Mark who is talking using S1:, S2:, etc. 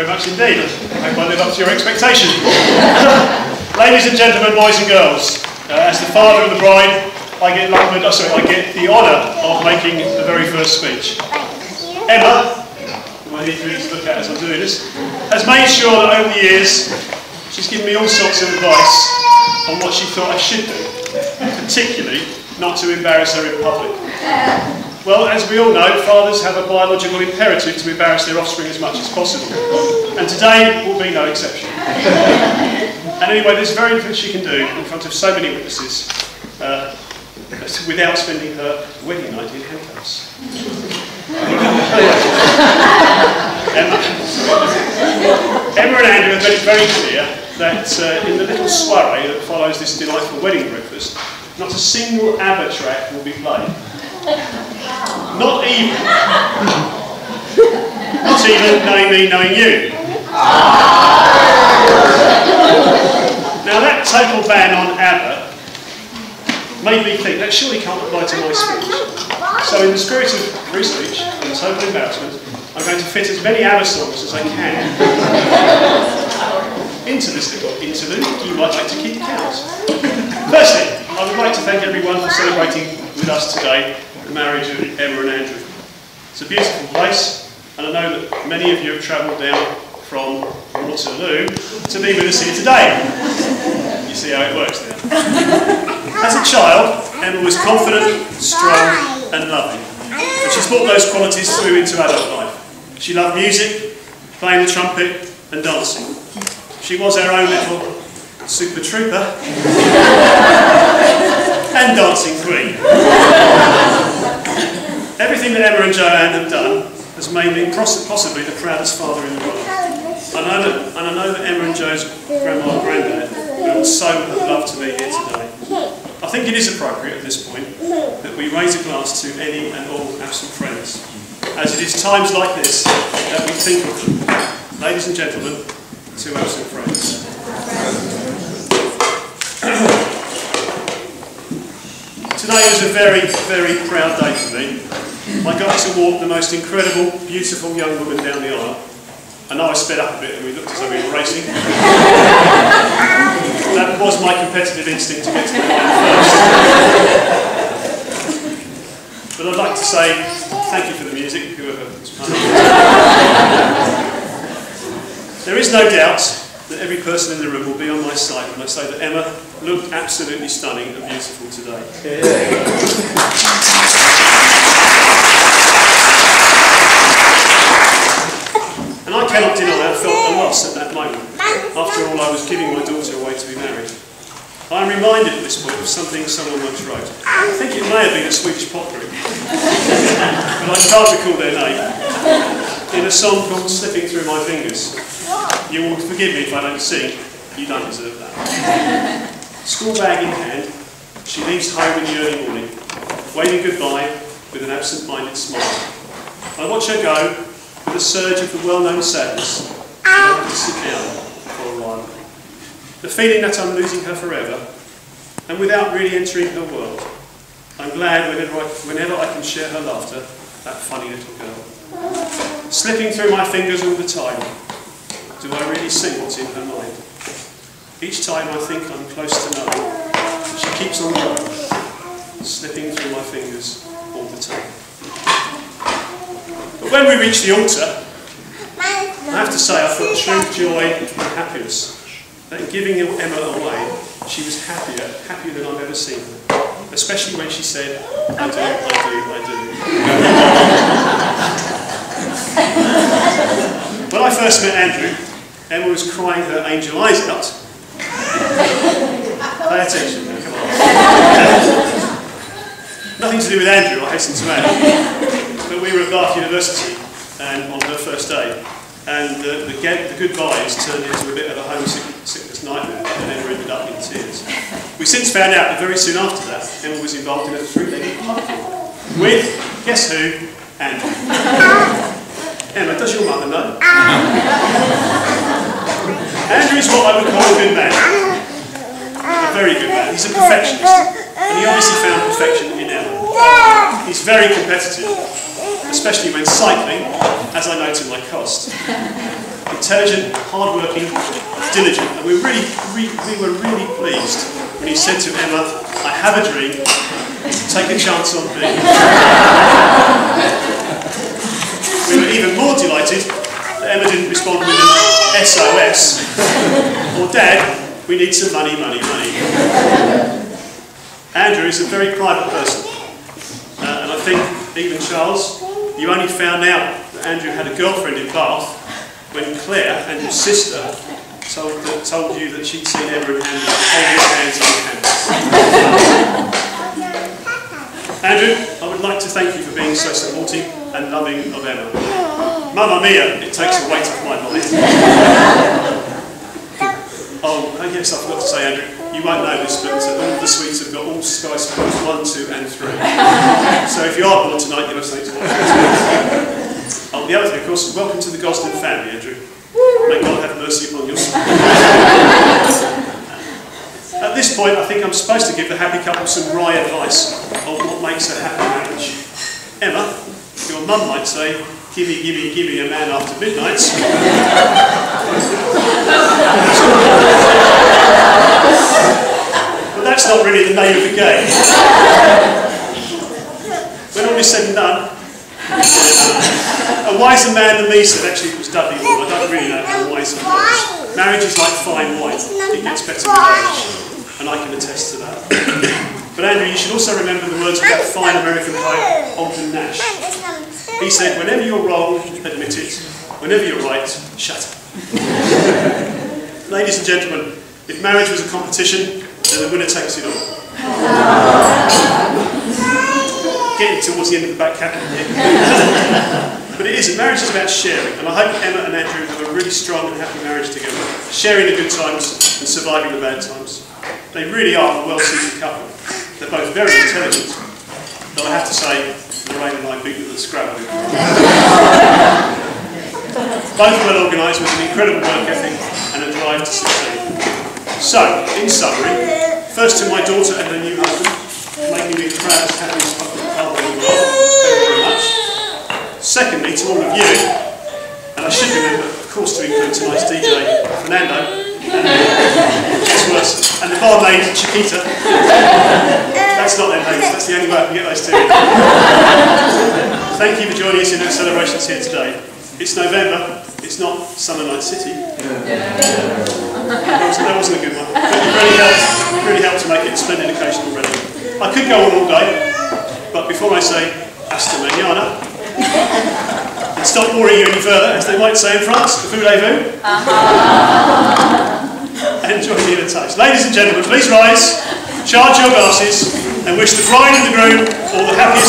S1: very much indeed. I hope I live up to your expectations. Ladies and gentlemen, boys and girls, as the father of the bride, I get the honour of making the very first speech. Emma, who I need to look at as I'm doing this, has made sure that over the years she's given me all sorts of advice on what she thought I should do, particularly not to embarrass her in public. Well, as we all know, fathers have a biological imperative to embarrass their offspring as much as possible, and today will be no exception. And anyway, there's very little she can do in front of so many witnesses without spending her wedding night in handcuffs. Emma and Andrew have made it very clear that in the little soiree that follows this delightful wedding breakfast, not a single ABBA track will be played. Not even Knowing Me, Knowing You. Now that total ban on ABBA made me think that surely can't apply to my speech. So in the spirit of free speech and total embarrassment, I'm going to fit as many ABBA songs as I can into this little interlude. You might like to keep count. Firstly, I would like to thank everyone for celebrating with us today the marriage of Emma and Andrew. It's a beautiful place, and I know that many of you have travelled down from Waterloo to be with us here today. You see how it works there. As a child, Emma was confident, strong and loving, and she's brought those qualities through into adult life. She loved music, playing the trumpet and dancing. She was our own little super trooper and dancing queen. Everything that Emma and Joanne have done has made me possibly the proudest father in the world. And I know that Emma and Joe's grandma and granddad would so have loved to be here today. I think it is appropriate at this point that we raise a glass to any and all absent friends, as it is times like this that we think of them. Ladies and gentlemen, to absent friends. Today was a very, very proud day for me. I got to walk the most incredible, beautiful young woman down the aisle. I know I sped up a bit and we looked as though we were racing. That was my competitive instinct to get to the end first. But I'd like to say thank you for the music, whoever was playing. There is no doubt that every person in the room will be on my side when I say that Emma looked absolutely stunning and beautiful today. And I cannot deny I felt a loss at that moment. After all, I was giving my daughter away to be married. I am reminded at this point of something someone once wrote. I think it may have been a Swedish pop group, but I can't recall their name. In a song called Slipping Through My Fingers. You will forgive me if I don't sing, you don't deserve that. School bag in hand, she leaves home in the early morning, waving goodbye with an absent-minded smile. I watch her go with a surge of the well-known sadness, and I have to sit down for a while. The feeling that I'm losing her forever, and without really entering her world. I'm glad whenever I can share her laughter, that funny little girl. Slipping through my fingers all the time. Do I really see what's in her mind? Each time I think I'm close to knowing, she keeps on going, slipping through my fingers all the time. But when we reached the altar, I have to say I felt true joy and happiness. That in giving Emma away, she was happier than I've ever seen her. Especially when she said, I do, I do. When I first met Andrew, Emma was crying her angel eyes out. Pay attention now, come on. Nothing to do with Andrew, I hasten to add. But we were at Bath University and on her first day, and the goodbyes turned into a bit of a homesickness nightmare, and Emma ended up in tears. We since found out that very soon after that, Emma was involved in a three-legged puzzle with, guess who, Andrew. Emma, does your mother know? Andrew is what I would call a good man. A very good man. He's a perfectionist. And he obviously found perfection in Emma. He's very competitive, especially when cycling, as I know to my cost. intelligent, hard-working, diligent, and we were really pleased when he said to Emma, "I have a dream, take a chance on me." We were even more delighted that Emma didn't respond with an SOS, or "Dad, we need some money, money, money." Andrew is a very private person, and I think, even Charles, you only found out that Andrew had a girlfriend in Bath when Claire, Andrew's sister, told you that she'd seen Emma and Andrew holding hands on campus. Andrew, I would like to thank you for being so supportive and loving of Emma. Mamma mia, it takes a weight off my mind. Oh, yes, I forgot to say, Andrew, you won't know this, but all the suites have got all skyscrapers 1, 2 and 3. So if you are bored tonight, you'll have something to watch. Oh, the other thing, of course, welcome to the Gosden family, Andrew. May God have mercy upon your soul. At this point, I think I'm supposed to give the happy couple some wry advice on what makes a happy marriage. Emma, your mum might say, "Gimme, gimme, gimme a man after midnight." But that's not really the name of the game. When all is said and done, a wiser man than me said, actually it was Dudley Hall, I don't really know how wise he was. Marriage is like fine wine, it gets better with age, and I can attest to that. But Andrew, you should also remember the words of that fine American poet, Alden Nash. He said, "Whenever you're wrong, admit it. Whenever you're right, shut up." Ladies and gentlemen, if marriage was a competition, then the winner takes it all. Getting towards the end of the back cabin here. But it isn't. Marriage is about sharing, and I hope Emma and Andrew have a really strong and happy marriage together, sharing the good times and surviving the bad times. They really are a well-suited couple. They're both very intelligent, but I have to say, Lorraine and I beat them at the Scrabble. Both well organised with an incredible work ethic and a drive to succeed. So, in summary, first to my daughter and her new husband, making me the proudest, happiest couple in the world. Thank you very much. Secondly, to all of you, and I should remember, of course, to include tonight's DJ, Fernando, and the barmaid, Chiquita. That's not their names, that's the only way I can get those two in. Thank you for joining us in our celebrations here today. It's November, it's not Summer Night City. That wasn't a good one. But it really helped to make it a splendid occasion already. I could go on all day, but before I say hasta mañana, and stop boring you any further, as they might say in France, voulez-vous? And join me in a toast. Ladies and gentlemen, please rise, charge your glasses, and wish the bride and the groom all the happiest